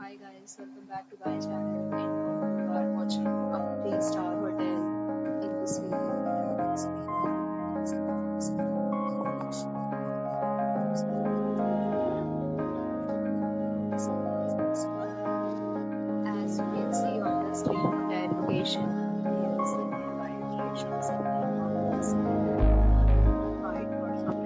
Hi guys, welcome back to my channel. And you are watching a 3-star hotel. In this video, we are as you can see on the screen, hotel location. Here is the nearby attractions and landmarks. Provide for some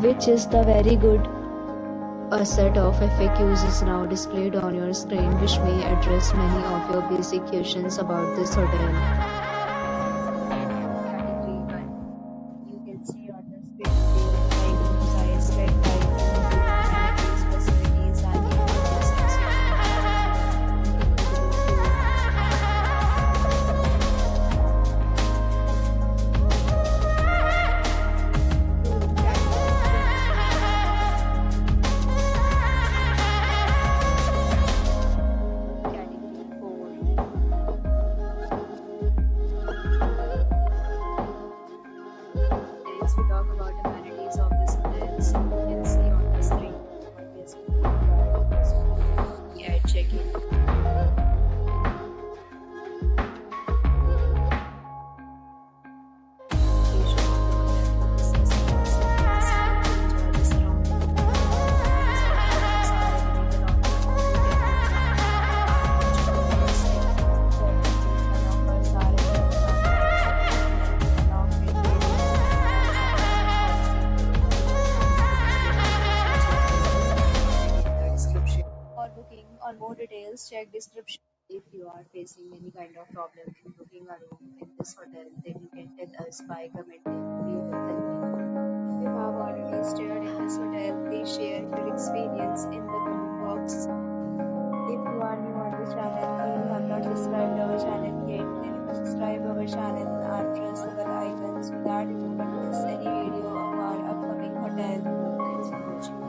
which is the very good. A set of FAQs is now displayed on your screen which may address many of your basic questions about this hotel. Category 1. You can see on the screen like room size, bed type, amenities, facilities, and emergency Category 4. Next, we talk about amenities of this hotel. So you can see on the screen what is at check-in. Location of the hotel is accessible, so you can see and enjoy the surrounding. These are available on the offers are available along with in the description. For booking or more details, check description. If you are facing any kind of problem in booking a room in this hotel, then you can tell us by commenting. We will help you. If you have already stayed in this hotel, please share your experience in the comment box. If you are new on this channel or you have not subscribed our channel yet, then you can subscribe our channel and press the bell icon so that you don't miss any video of our upcoming hotel. Thanks for watching.